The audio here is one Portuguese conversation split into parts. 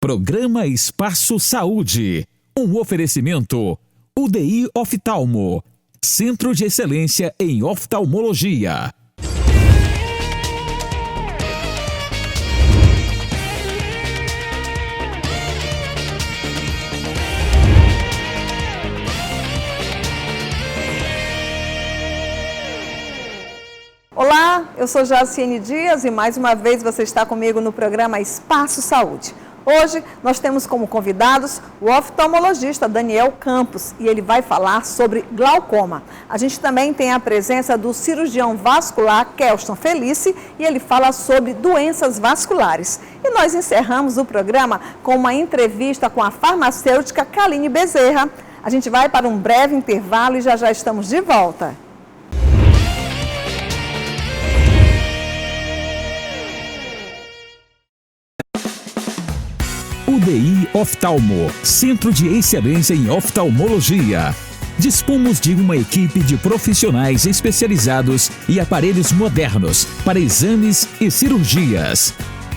Programa Espaço Saúde. Um oferecimento UDI Oftalmo, Centro de Excelência em Oftalmologia. Olá, eu sou Jaciene Dias e mais uma vez você está comigo no programa Espaço Saúde. Hoje nós temos como convidados o oftalmologista Daniel Campos e ele vai falar sobre glaucoma. A gente também tem a presença do cirurgião vascular Kelston Felice e ele fala sobre doenças vasculares. E nós encerramos o programa com uma entrevista com a farmacêutica Kaline Bezerra. A gente vai para um breve intervalo e já estamos de volta. UDI Oftalmo, Centro de Excelência em Oftalmologia. Dispomos de uma equipe de profissionais especializados e aparelhos modernos para exames e cirurgias.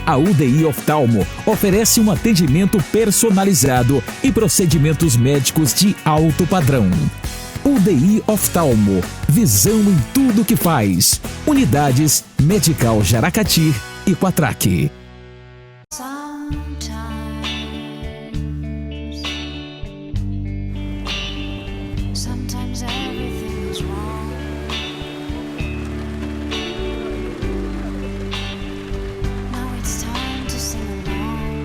A UDI Oftalmo oferece um atendimento personalizado e procedimentos médicos de alto padrão. UDI Oftalmo, visão em tudo que faz. Unidades Medical Jaracati e Quatraque. Sometimes everything is wrong. Now it's time to sing along.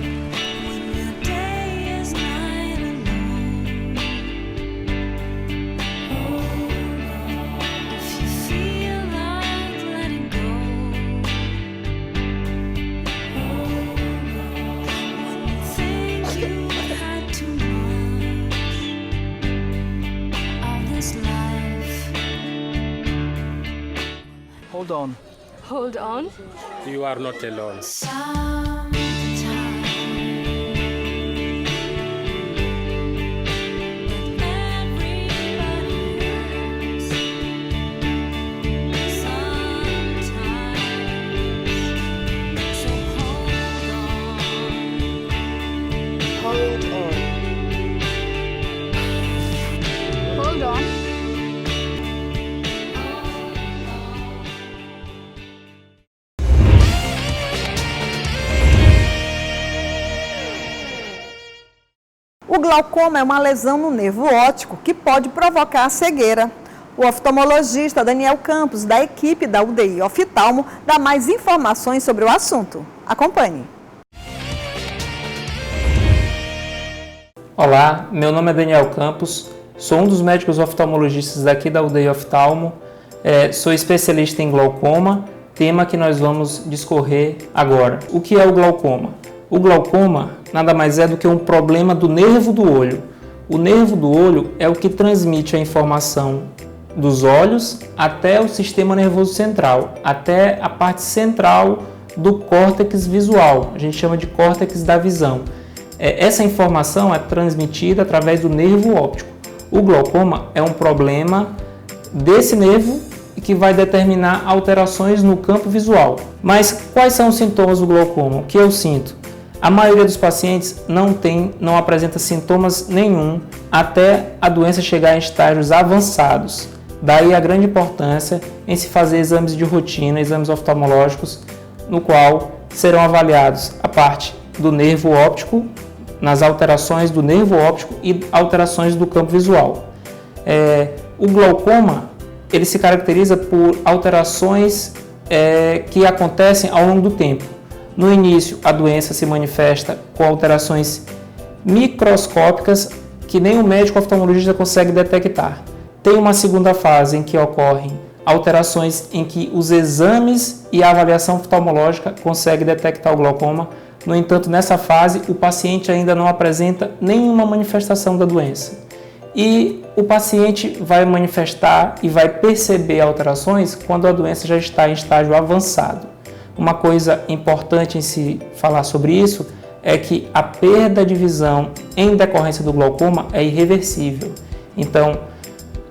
When your day is night alone. Hold on if you feel like letting go. Hold on when you think you had too much of this life. Hold on. Hold on. You are not alone. Hold on. O glaucoma é uma lesão no nervo óptico que pode provocar a cegueira. O oftalmologista Daniel Campos, da equipe da UDI Oftalmo, dá mais informações sobre o assunto. Acompanhe. Olá, meu nome é Daniel Campos, sou um dos médicos oftalmologistas daqui da UDI Oftalmo, sou especialista em glaucoma, tema que nós vamos discorrer agora. O que é o glaucoma? O glaucoma nada mais é do que um problema do nervo do olho. O nervo do olho é o que transmite a informação dos olhos até o sistema nervoso central, até a parte central do córtex visual, a gente chama de córtex da visão. Essa informação é transmitida através do nervo óptico. O glaucoma é um problema desse nervo que vai determinar alterações no campo visual. Mas quais são os sintomas do glaucoma? O que eu sinto? A maioria dos pacientes não apresenta sintomas nenhum até a doença chegar em estágios avançados. Daí a grande importância em se fazer exames de rotina, exames oftalmológicos, no qual serão avaliados a parte do nervo óptico, nas alterações do nervo óptico e alterações do campo visual. O glaucoma ele se caracteriza por alterações que acontecem ao longo do tempo. No início, a doença se manifesta com alterações microscópicas que nem o médico oftalmologista consegue detectar. Tem uma segunda fase em que ocorrem alterações em que os exames e a avaliação oftalmológica conseguem detectar o glaucoma. No entanto, nessa fase, o paciente ainda não apresenta nenhuma manifestação da doença. E o paciente vai manifestar e vai perceber alterações quando a doença já está em estágio avançado. Uma coisa importante em se falar sobre isso é que a perda de visão em decorrência do glaucoma é irreversível. Então,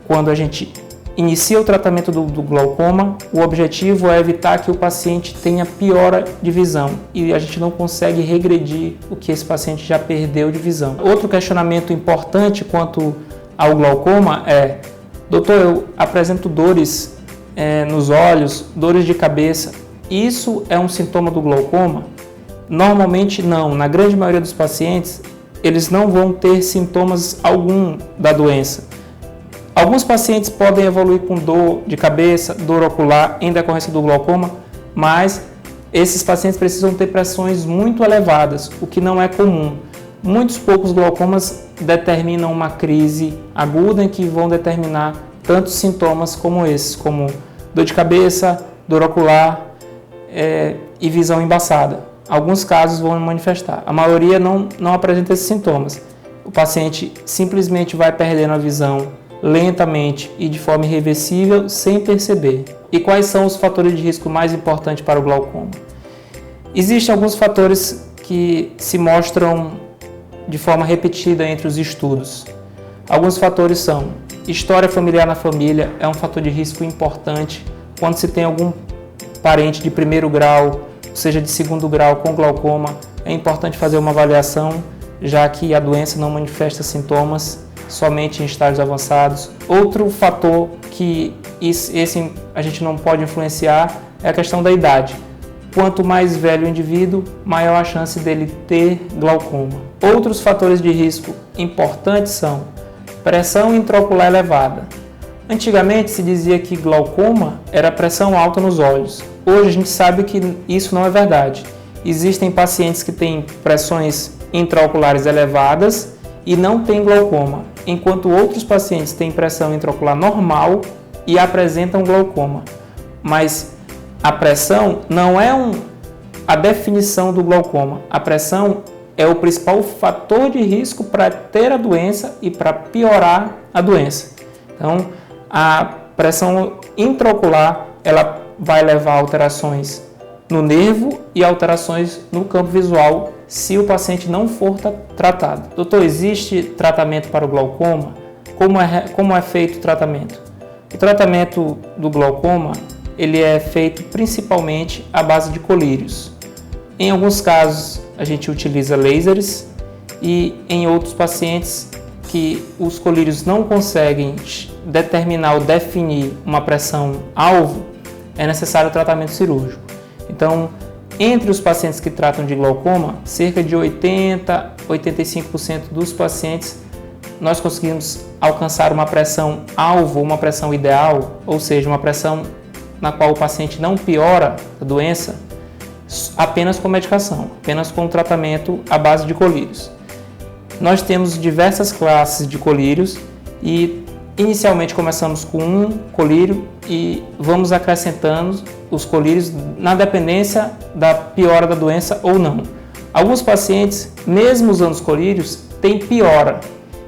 quando a gente inicia o tratamento do glaucoma, o objetivo é evitar que o paciente tenha piora de visão e a gente não consegue regredir o que esse paciente já perdeu de visão. Outro questionamento importante quanto ao glaucoma é: doutor, eu apresento dores nos olhos, dores de cabeça, isso é um sintoma do glaucoma? Normalmente não, na grande maioria dos pacientes eles não vão ter sintomas algum da doença. Alguns pacientes podem evoluir com dor de cabeça, dor ocular em decorrência do glaucoma, mas esses pacientes precisam ter pressões muito elevadas, o que não é comum. Muitos poucos glaucomas determinam uma crise aguda em que vão determinar tantos sintomas como esses, como dor de cabeça, dor ocular e visão embaçada. Alguns casos vão manifestar. A maioria não apresenta esses sintomas. O paciente simplesmente vai perdendo a visão lentamente e de forma irreversível sem perceber. E quais são os fatores de risco mais importantes para o glaucoma? Existem alguns fatores que se mostram de forma repetida entre os estudos. Alguns fatores são: história familiar na família é um fator de risco importante. Quando se tem algum parente de primeiro grau, seja de segundo grau com glaucoma, é importante fazer uma avaliação, já que a doença não manifesta sintomas somente em estágios avançados. Outro fator que esse a gente não pode influenciar é a questão da idade. Quanto mais velho o indivíduo, maior a chance dele ter glaucoma. Outros fatores de risco importantes são pressão intraocular elevada. Antigamente se dizia que glaucoma era pressão alta nos olhos. Hoje a gente sabe que isso não é verdade. Existem pacientes que têm pressões intraoculares elevadas e não têm glaucoma, enquanto outros pacientes têm pressão intraocular normal e apresentam glaucoma. Mas a pressão não é a definição do glaucoma. A pressão é o principal fator de risco para ter a doença e para piorar a doença. Então, a pressão intraocular ela vai levar a alterações no nervo e alterações no campo visual se o paciente não for tratado. Doutor, existe tratamento para o glaucoma? Como é feito o tratamento? O tratamento do glaucoma ele é feito principalmente à base de colírios. Em alguns casos a gente utiliza lasers e em outros pacientes que os colírios não conseguem determinar ou definir uma pressão alvo, é necessário o tratamento cirúrgico. Então, entre os pacientes que tratam de glaucoma, cerca de 80-85% dos pacientes nós conseguimos alcançar uma pressão alvo, uma pressão ideal, ou seja, uma pressão na qual o paciente não piora a doença apenas com medicação, apenas com tratamento à base de colírios. Nós temos diversas classes de colírios e inicialmente começamos com um colírio e vamos acrescentando os colírios na dependência da piora da doença ou não. Alguns pacientes, mesmo usando os colírios, têm piora.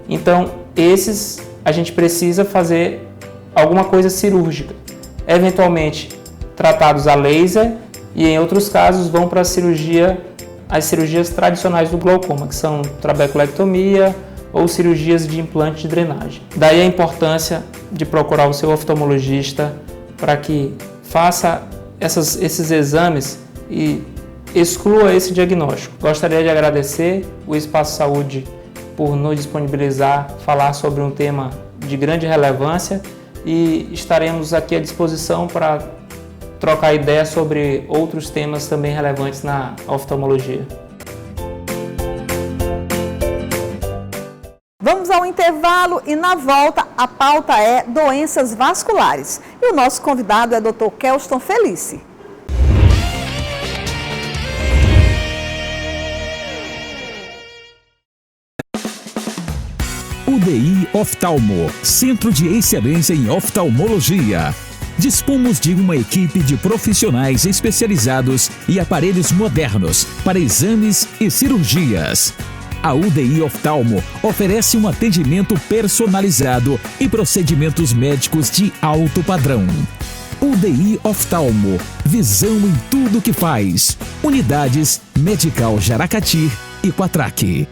Então, esses a gente precisa fazer alguma coisa cirúrgica. Eventualmente, tratados a laser e em outros casos vão para as cirurgias tradicionais do glaucoma, que são trabeculectomia ou cirurgias de implante de drenagem. Daí a importância de procurar o seu oftalmologista para que faça esses exames e exclua esse diagnóstico. Gostaria de agradecer o Espaço Saúde por nos disponibilizar, falar sobre um tema de grande relevância e estaremos aqui à disposição para trocar ideias sobre outros temas também relevantes na oftalmologia. Vamos ao intervalo e na volta a pauta é doenças vasculares. E o nosso convidado é o Dr. Kelston Felice. UDI Oftalmo, Centro de Excelência em Oftalmologia. Dispomos de uma equipe de profissionais especializados e aparelhos modernos para exames e cirurgias. A UDI Oftalmo oferece um atendimento personalizado e procedimentos médicos de alto padrão. UDI Oftalmo, visão em tudo que faz. Unidades Medical Jaracati e Quatraque.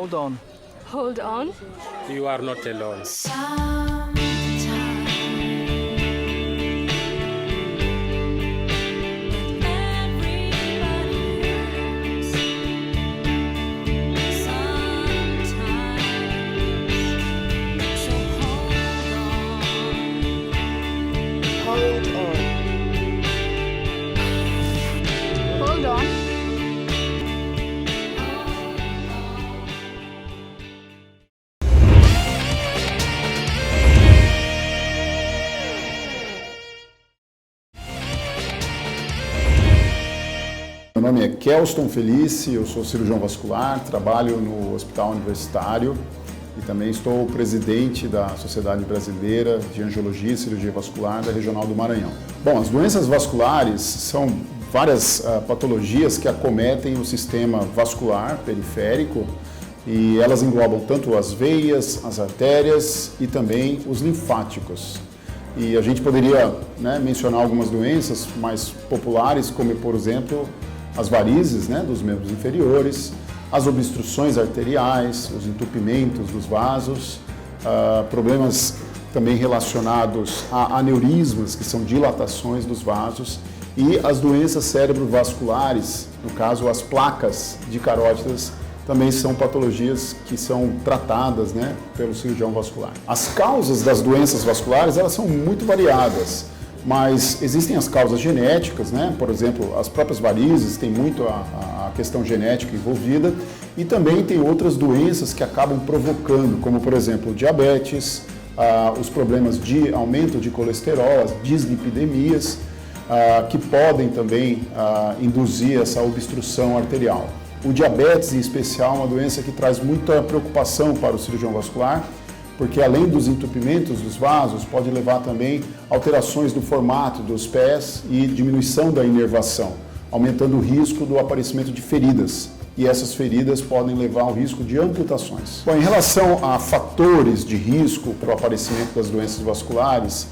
Hold on. Hold on. You are not alone. Hold on. Meu nome é Kelston Felice, eu sou cirurgião vascular, trabalho no Hospital Universitário e também estou presidente da Sociedade Brasileira de Angiologia e Cirurgia Vascular da Regional do Maranhão. Bom, as doenças vasculares são várias patologias que acometem o sistema vascular periférico e elas englobam tanto as veias, as artérias e também os linfáticos. E a gente poderia mencionar algumas doenças mais populares, como por exemplo as varizes dos membros inferiores, as obstruções arteriais, os entupimentos dos vasos, problemas também relacionados a aneurismas, que são dilatações dos vasos, e as doenças cerebrovasculares, no caso as placas de carótidas, também são patologias que são tratadas pelo cirurgião vascular. As causas das doenças vasculares elas são muito variadas, mas existem as causas genéticas, por exemplo, as próprias varizes têm muito a questão genética envolvida e também tem outras doenças que acabam provocando, como por exemplo diabetes, os problemas de aumento de colesterol, as dislipidemias, que podem também induzir essa obstrução arterial. O diabetes, em especial, é uma doença que traz muita preocupação para o cirurgião vascular, porque além dos entupimentos dos vasos, pode levar também alterações do formato dos pés e diminuição da inervação, aumentando o risco do aparecimento de feridas. E essas feridas podem levar ao risco de amputações. Bom, em relação a fatores de risco para o aparecimento das doenças vasculares,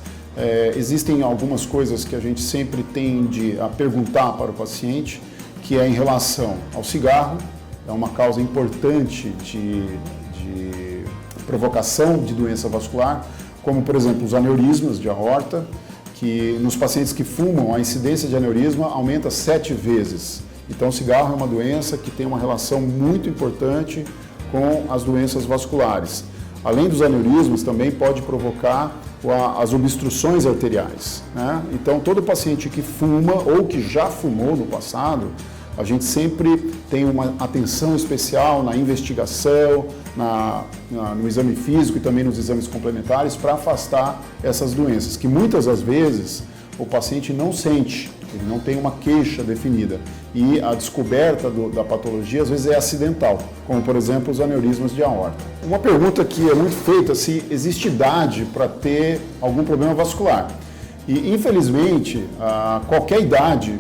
existem algumas coisas que a gente sempre tende a perguntar para o paciente, que é em relação ao cigarro, é uma causa importante de provocação de doença vascular, como por exemplo os aneurismas de aorta, que nos pacientes que fumam a incidência de aneurisma aumenta 7 vezes. Então o cigarro é uma doença que tem uma relação muito importante com as doenças vasculares. Além dos aneurismas, também pode provocar as obstruções arteriais. Então todo paciente que fuma ou que já fumou no passado, a gente sempre tem uma atenção especial na investigação, no exame físico e também nos exames complementares para afastar essas doenças, que muitas das vezes o paciente não sente, ele não tem uma queixa definida. E a descoberta da patologia às vezes é acidental, como por exemplo os aneurismas de aorta. Uma pergunta que é muito feita, se existe idade para ter algum problema vascular. E, infelizmente, a qualquer idade,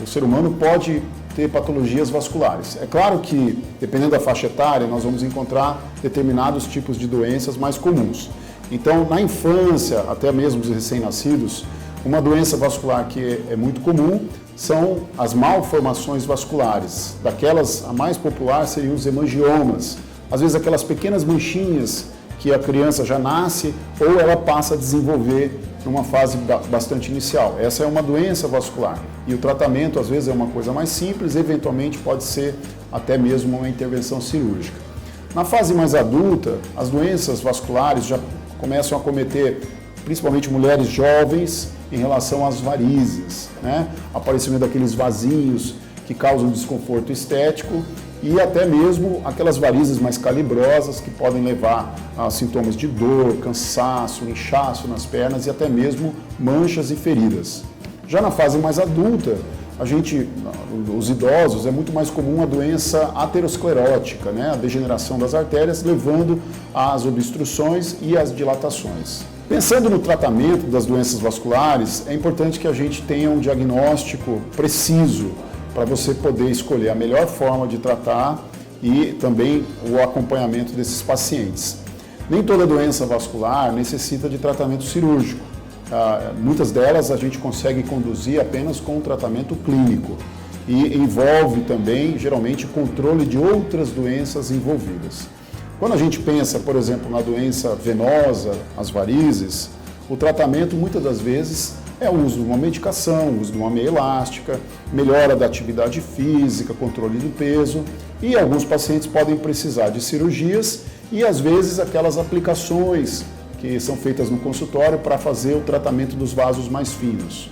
o ser humano pode ter patologias vasculares. É claro que, dependendo da faixa etária, nós vamos encontrar determinados tipos de doenças mais comuns. Então, na infância, até mesmo os recém-nascidos, uma doença vascular que é muito comum são as malformações vasculares. Daquelas, a mais popular seriam os hemangiomas. Às vezes, aquelas pequenas manchinhas que a criança já nasce ou ela passa a desenvolver numa fase bastante inicial. Essa é uma doença vascular e o tratamento às vezes é uma coisa mais simples, eventualmente pode ser até mesmo uma intervenção cirúrgica. Na fase mais adulta, as doenças vasculares já começam a acometer principalmente mulheres jovens em relação às varizes, aparecimento daqueles vasinhos que causam desconforto estético e até mesmo aquelas varizes mais calibrosas que podem levar a sintomas de dor, cansaço, inchaço nas pernas e até mesmo manchas e feridas. Já na fase mais adulta, os idosos, é muito mais comum a doença aterosclerótica, a degeneração das artérias, levando às obstruções e às dilatações. Pensando no tratamento das doenças vasculares, é importante que a gente tenha um diagnóstico preciso para você poder escolher a melhor forma de tratar e também o acompanhamento desses pacientes. Nem toda doença vascular necessita de tratamento cirúrgico. Muitas delas a gente consegue conduzir apenas com um tratamento clínico. e envolve também, geralmente, controle de outras doenças envolvidas. Quando a gente pensa, por exemplo, na doença venosa, as varizes, o tratamento muitas das vezes é o uso de uma medicação, o uso de uma meia elástica, melhora da atividade física, controle do peso, e alguns pacientes podem precisar de cirurgias e às vezes aquelas aplicações que são feitas no consultório para fazer o tratamento dos vasos mais finos.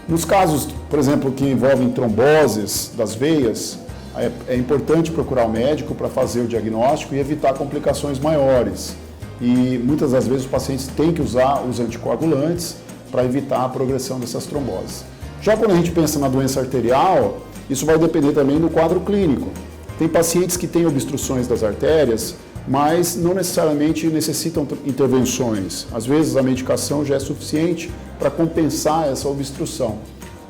Nos casos, por exemplo, que envolvem tromboses das veias, é importante procurar o médico para fazer o diagnóstico e evitar complicações maiores. E muitas das vezes os pacientes têm que usar os anticoagulantes para evitar a progressão dessas tromboses. Já quando a gente pensa na doença arterial, isso vai depender também do quadro clínico. Tem pacientes que têm obstruções das artérias, mas não necessariamente necessitam intervenções. Às vezes a medicação já é suficiente para compensar essa obstrução,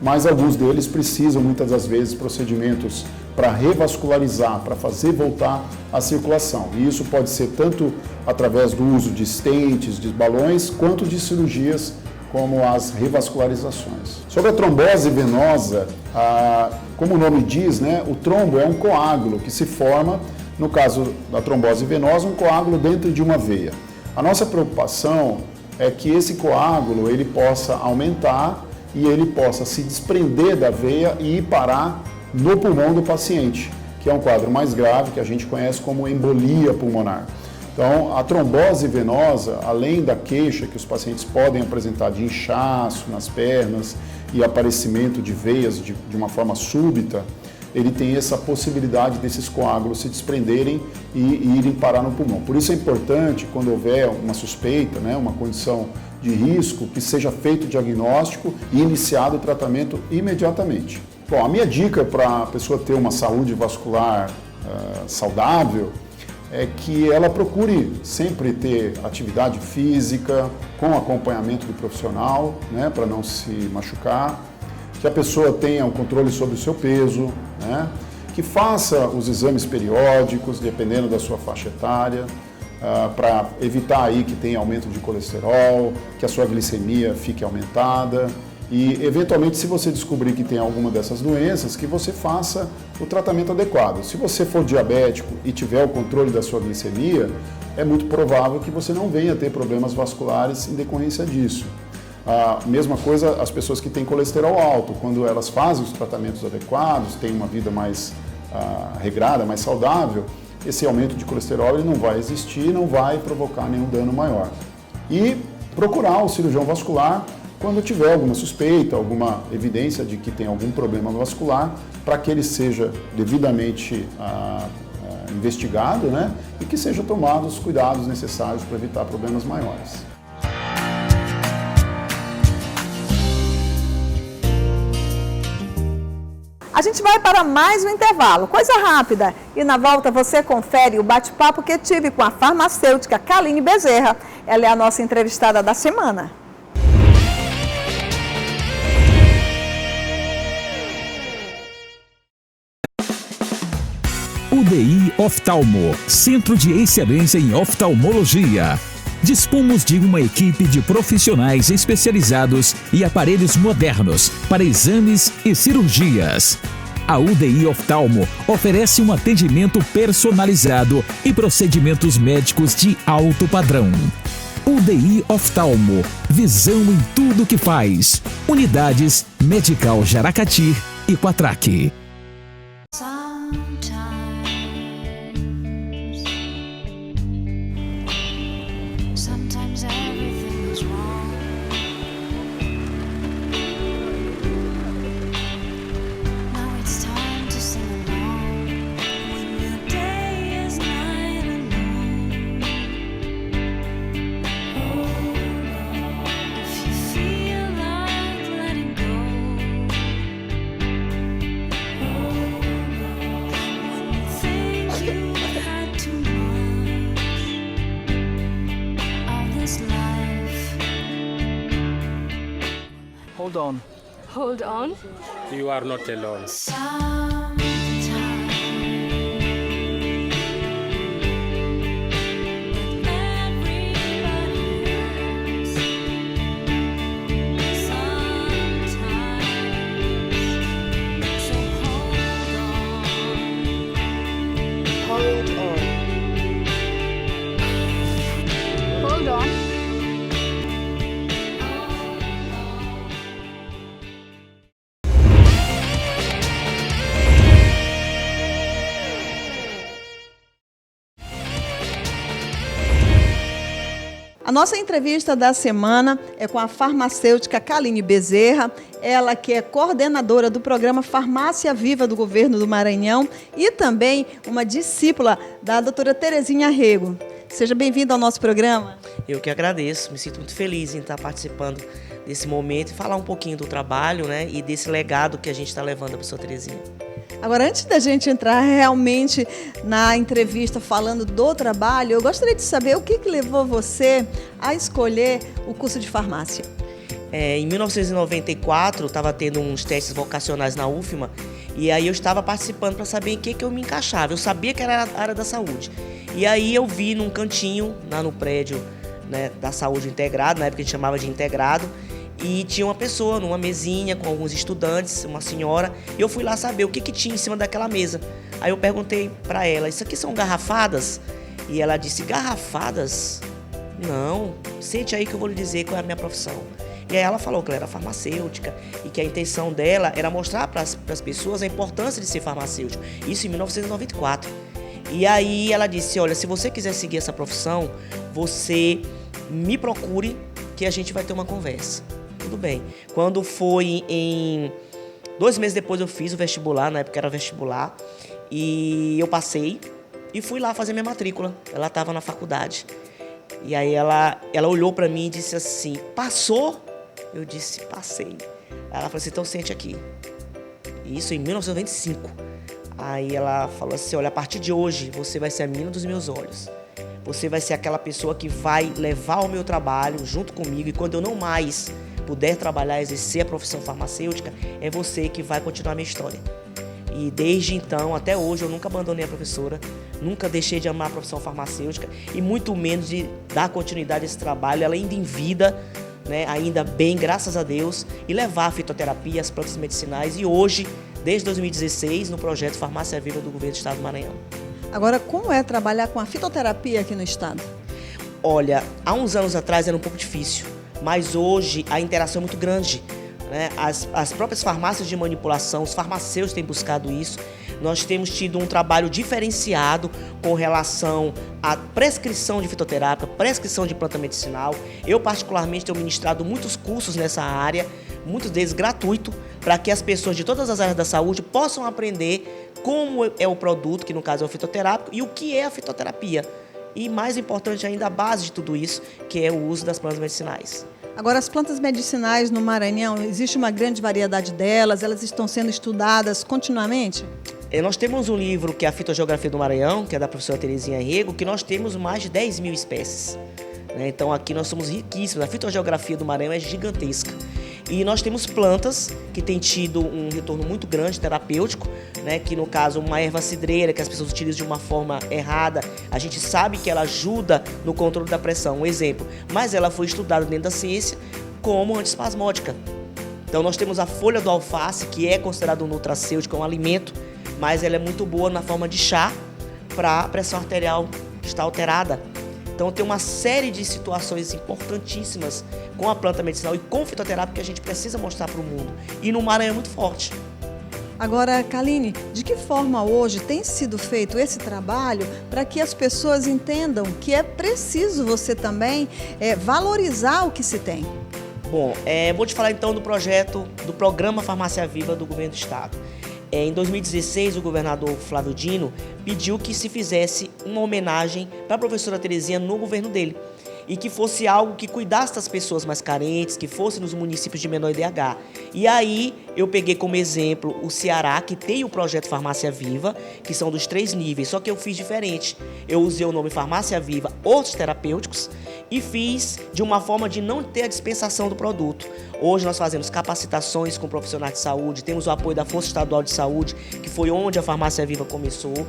mas alguns deles precisam muitas das vezes procedimentos para revascularizar, para fazer voltar a circulação. E isso pode ser tanto através do uso de stents, de balões, quanto de cirurgias como as revascularizações. Sobre a trombose venosa, como o nome diz, né, o trombo é um coágulo que se forma, no caso da trombose venosa, um coágulo dentro de uma veia. A nossa preocupação é que esse coágulo ele possa aumentar e ele possa se desprender da veia e ir parar no pulmão do paciente, que é um quadro mais grave que a gente conhece como embolia pulmonar. Então, a trombose venosa, além da queixa que os pacientes podem apresentar de inchaço nas pernas e aparecimento de veias de uma forma súbita, ele tem essa possibilidade desses coágulos se desprenderem e irem parar no pulmão. Por isso é importante, quando houver uma suspeita, né, uma condição de risco, que seja feito o diagnóstico e iniciado o tratamento imediatamente. Bom, a minha dica para a pessoa ter uma saúde vascular saudável é que ela procure sempre ter atividade física, com acompanhamento do profissional, né, para não se machucar, que a pessoa tenha um controle sobre o seu peso, né, que faça os exames periódicos, dependendo da sua faixa etária, para evitar aí que tenha aumento de colesterol, que a sua glicemia fique aumentada. E, eventualmente, se você descobrir que tem alguma dessas doenças, que você faça o tratamento adequado. Se você for diabético e tiver o controle da sua glicemia, é muito provável que você não venha ter problemas vasculares em decorrência disso. A mesma coisa as pessoas que têm colesterol alto, quando elas fazem os tratamentos adequados, têm uma vida mais regrada, mais saudável, esse aumento de colesterol ele não vai existir, não vai provocar nenhum dano maior. E procurar o cirurgião vascular quando tiver alguma suspeita, alguma evidência de que tem algum problema vascular, para que ele seja devidamente investigado, né, e que sejam tomados os cuidados necessários para evitar problemas maiores. A gente vai para mais um intervalo, coisa rápida. E na volta você confere o bate-papo que tive com a farmacêutica Kaline Bezerra. Ela é a nossa entrevistada da semana. UDI Oftalmo, Centro de Excelência em Oftalmologia. Dispomos de uma equipe de profissionais especializados e aparelhos modernos para exames e cirurgias. A UDI Oftalmo oferece um atendimento personalizado e procedimentos médicos de alto padrão. UDI Oftalmo, visão em tudo que faz. Unidades Medical Jaracati e Quatraque. Sometimes everything is wrong. Now it's time to sing along when your day is night alone. If you feel like letting go, when you think you had too much of this life. Hold on. Hold on. You are not alone. Sometimes everybody hurts. Sometimes, so hold nossa entrevista da semana é com a farmacêutica Kaline Bezerra, ela que é coordenadora do programa Farmácia Viva do Governo do Maranhão e também uma discípula da doutora Terezinha Rego. Seja bem-vinda ao nosso programa. Eu que agradeço, me sinto muito feliz em estar participando desse momento e falar um pouquinho do trabalho, né, e desse legado que a gente está levando para a professora Terezinha. Agora, antes da gente entrar realmente na entrevista falando do trabalho, eu gostaria de saber o que levou você a escolher o curso de farmácia. Em 1994, estava tendo uns testes vocacionais na UFMA e aí eu estava participando para saber em que eu me encaixava. Eu sabia que era a área da saúde. E aí eu vi num cantinho, lá no prédio, né, da saúde integrado, na época a gente chamava de integrado, e tinha uma pessoa numa mesinha com alguns estudantes, uma senhora, e eu fui lá saber o que tinha em cima daquela mesa. Aí eu perguntei para ela, isso aqui são garrafadas? E ela disse, garrafadas? Não, sente aí que eu vou lhe dizer qual é a minha profissão. E aí ela falou que ela era farmacêutica e que a intenção dela era mostrar para as pessoas a importância de ser farmacêutico. Isso em 1994. E aí ela disse, olha, se você quiser seguir essa profissão, você me procure que a gente vai ter uma conversa. Tudo bem. Quando foi 2 meses depois eu fiz o vestibular, na época era vestibular, e eu passei e fui lá fazer minha matrícula. Ela estava na faculdade. E aí ela olhou para mim e disse assim, passou? Eu disse, passei. Ela falou assim, então sente aqui. Isso em 1995. Aí ela falou assim, olha, a partir de hoje você vai ser a menina dos meus olhos. Você vai ser aquela pessoa que vai levar o meu trabalho junto comigo e quando eu não mais puder trabalhar, exercer a profissão farmacêutica, é você que vai continuar a minha história. E desde então, até hoje, eu nunca abandonei a professora, nunca deixei de amar a profissão farmacêutica e muito menos de dar continuidade a esse trabalho, ela ainda em vida, né, ainda bem, graças a Deus, e levar a fitoterapia, as plantas medicinais e hoje, desde 2016, no projeto Farmácia Viva do Governo do Estado do Maranhão. Agora, como é trabalhar com a fitoterapia aqui no estado? Olha, há uns anos atrás era um pouco difícil, mas hoje a interação é muito grande, né? As próprias farmácias de manipulação, os farmacêuticos têm buscado isso. Nós temos tido um trabalho diferenciado com relação à prescrição de fitoterápica, prescrição de planta medicinal. Eu, particularmente, tenho ministrado muitos cursos nessa área, muitos deles gratuitos, para que as pessoas de todas as áreas da saúde possam aprender como é o produto, que no caso é o fitoterápico, e o que é a fitoterapia. E mais importante ainda, a base de tudo isso, que é o uso das plantas medicinais. Agora, as plantas medicinais no Maranhão, existe uma grande variedade delas, elas estão sendo estudadas continuamente? Nós temos um livro que é a Fitogeografia do Maranhão, que é da professora Terezinha Rego, que nós temos mais de 10 mil espécies. Então aqui nós somos riquíssimos, a fitogeografia do Maranhão é gigantesca. E nós temos plantas que têm tido um retorno muito grande terapêutico, né, que no caso uma erva cidreira que as pessoas utilizam de uma forma errada, a gente sabe que ela ajuda no controle da pressão, um exemplo, mas ela foi estudada dentro da ciência como antiespasmódica. Então nós temos a folha do alface, que é considerado um nutracêutico, é um alimento, mas ela é muito boa na forma de chá para a pressão arterial que está alterada. Então tem uma série de situações importantíssimas com a planta medicinal e com fitoterápica que a gente precisa mostrar para o mundo. E no Maranhão é muito forte. Agora, Kaline, de que forma hoje tem sido feito esse trabalho para que as pessoas entendam que é preciso você também valorizar o que se tem? Bom, vou te falar então do projeto, do programa Farmácia Viva do Governo do Estado. Em 2016, o governador Flávio Dino pediu que se fizesse uma homenagem para a professora Terezinha no governo dele e que fosse algo que cuidasse das pessoas mais carentes, que fosse nos municípios de menor IDH. E aí eu peguei como exemplo o Ceará, que tem o projeto Farmácia Viva, que são dos 3 níveis, só que eu fiz diferente. Eu usei o nome Farmácia Viva, outros terapêuticos, e fiz de uma forma de não ter a dispensação do produto. Hoje nós fazemos capacitações com profissionais de saúde, temos o apoio da Força Estadual de Saúde, que foi onde a Farmácia Viva começou.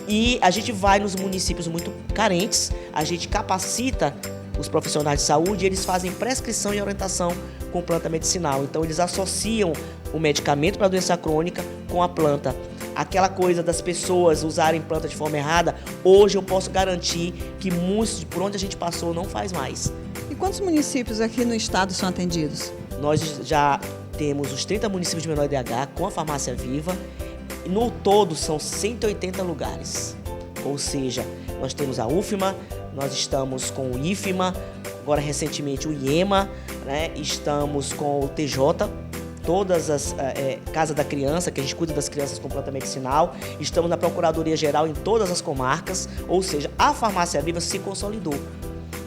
E a gente vai nos municípios muito carentes, a gente capacita os profissionais de saúde e eles fazem prescrição e orientação com planta medicinal. Então eles associam o medicamento para a doença crônica com a planta. Aquela coisa das pessoas usarem planta de forma errada, hoje eu posso garantir que muitos, por onde a gente passou, não faz mais. E quantos municípios aqui no estado são atendidos? Nós já temos os 30 municípios de menor IDH com a Farmácia Viva. E no todo são 180 lugares, ou seja, nós temos a UFMA, nós estamos com o IFMA, agora recentemente o IEMA, né? Estamos com o TJ, todas as Casa da Criança, que a gente cuida das crianças com planta medicinal. Estamos na Procuradoria Geral em todas as comarcas, ou seja, a Farmácia Viva se consolidou.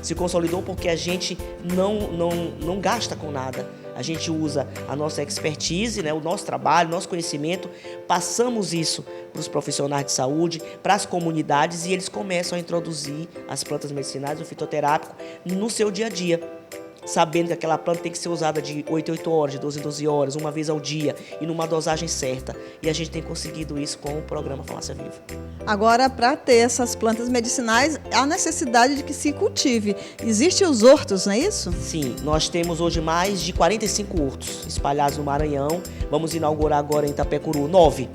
Se consolidou porque a gente não gasta com nada. A gente usa a nossa expertise, né, o nosso trabalho, o nosso conhecimento, passamos isso para os profissionais de saúde, para as comunidades, e eles começam a introduzir as plantas medicinais, o fitoterápico, no seu dia a dia, sabendo que aquela planta tem que ser usada de 8 em 8 horas, de 12 em 12 horas, uma vez ao dia e numa dosagem certa. E a gente tem conseguido isso com o programa Farmácia Viva. Agora, para ter essas plantas medicinais, há necessidade de que se cultive. Existem os hortos, não é isso? Sim, nós temos hoje mais de 45 hortos espalhados no Maranhão. Vamos inaugurar agora em Itapecuru 9.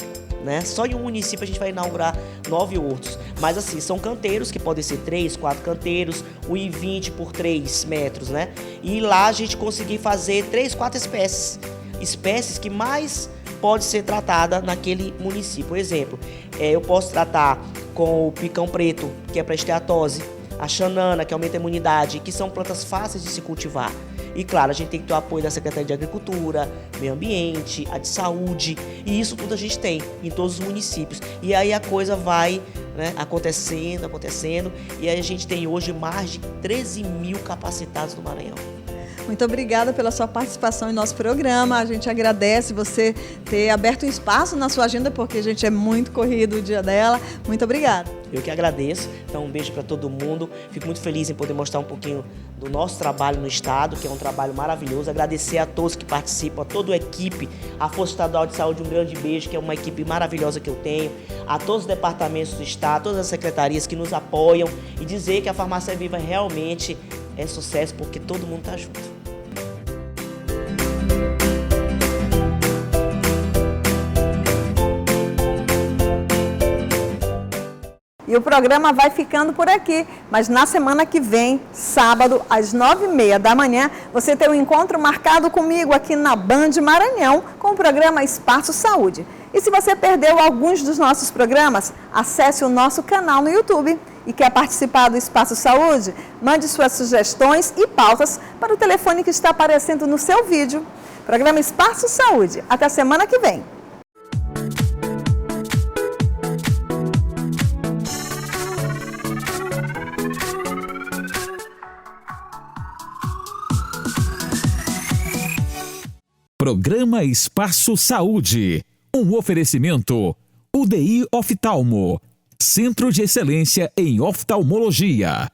Né? Só em um município a gente vai inaugurar 9 hortos. Mas assim, são canteiros que podem ser 3, 4 canteiros, 1,20 por 3 metros, né? E lá a gente conseguir fazer 3, 4 espécies que mais pode ser tratada naquele município. Por exemplo, eu posso tratar com o picão preto, que é para esteatose, a xanana, que aumenta a imunidade, que são plantas fáceis de se cultivar. E claro, a gente tem que ter o apoio da Secretaria de Agricultura, Meio Ambiente, a de Saúde, e isso tudo a gente tem em todos os municípios. E aí a coisa vai, né, acontecendo, e aí a gente tem hoje mais de 13 mil capacitados no Maranhão. Muito obrigada pela sua participação em nosso programa. A gente agradece você ter aberto um espaço na sua agenda, porque a gente é muito corrido o dia dela. Muito obrigada. Eu que agradeço. Então, um beijo para todo mundo. Fico muito feliz em poder mostrar um pouquinho do nosso trabalho no Estado, que é um trabalho maravilhoso. Agradecer a todos que participam, a toda a equipe, a Força Estadual de Saúde, um grande beijo, que é uma equipe maravilhosa que eu tenho, a todos os departamentos do Estado, todas as secretarias que nos apoiam, e dizer que a Farmácia Viva realmente é sucesso porque todo mundo está junto. E o programa vai ficando por aqui, mas na semana que vem, sábado, às 9h30 da manhã, você tem um encontro marcado comigo aqui na Band Maranhão, com o programa Espaço Saúde. E se você perdeu alguns dos nossos programas, acesse o nosso canal no YouTube. E quer participar do Espaço Saúde? Mande suas sugestões e pautas para o telefone que está aparecendo no seu vídeo. Programa Espaço Saúde. Até a semana que vem. Programa Espaço Saúde. Um oferecimento UDI Oftalmo, Centro de Excelência em Oftalmologia.